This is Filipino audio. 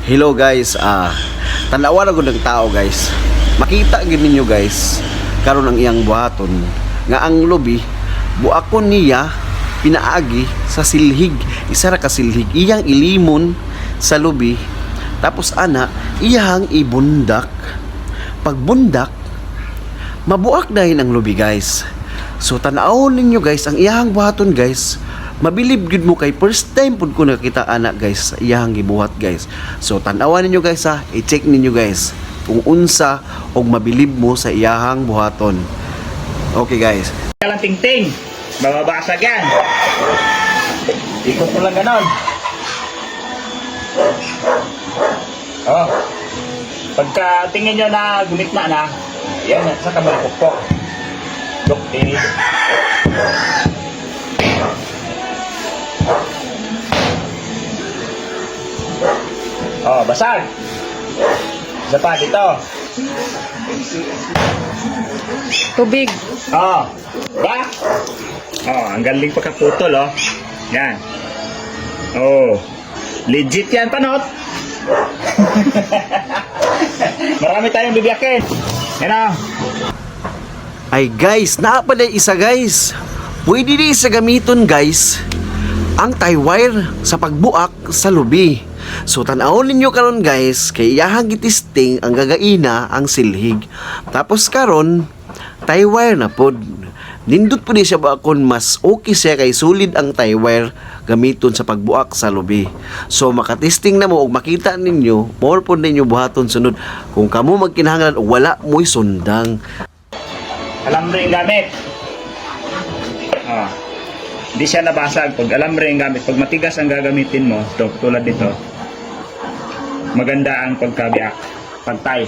Hello guys, tanawan ako ng tao guys. Makita gid ninyo guys, karon ang iyang buhaton nga ang lubi buakon niya pinaagi sa silhig. Isa ra ka silhig iyang ilimon sa lubi. Tapos iyang ibundak. Pagbundak, mabuak dahil ang lubi guys. So tanawon ninyo guys ang iyang buhaton guys. Mabilib gud mo kay first time pud ko nakita anak guys sa iyang gibuhat guys. So tan-awan ninyo guys i-check ninyo guys kung unsa og mabilib mo sa iyang buhaton. Okay guys. Lang ting-ting. Bababasag yan. Ikot mo lang ganon. Oh. Pagka tingin nyo na gumitna na, yan, sa kamalpukpok. Dukti. Oh, basag. Isa pa dito. Tubig. Oh, ba? Oh, ang galing pagkaputol, oh. Yan. Oh, legit yan, panot. Marami tayong bibiyakin. Yan, oh. Ay guys, naa pala isa guys. Pwede din sa gamiton guys ang tie wire sa pagbuak sa lubi. So tan-awon ninyo karon guys kay iyahang gitisting ang gagaina ang silhig. Tapos karon tie wire na pod. Nindot po siya ba kung mas okay siya kay sulid ang tie wire gamiton sa pagbuak sa lubi. So makatesting na mo og makita ninyo more po ninyo buhaton sunod kung kamo magkinahanglan og wala mo'y sundang. Alambre yung gamit. Oh. Hindi siya nabasag. Pag alambre yung gamit, pag matigas ang gagamitin mo, tulad dito, maganda ang pagkabiyak, pagtay.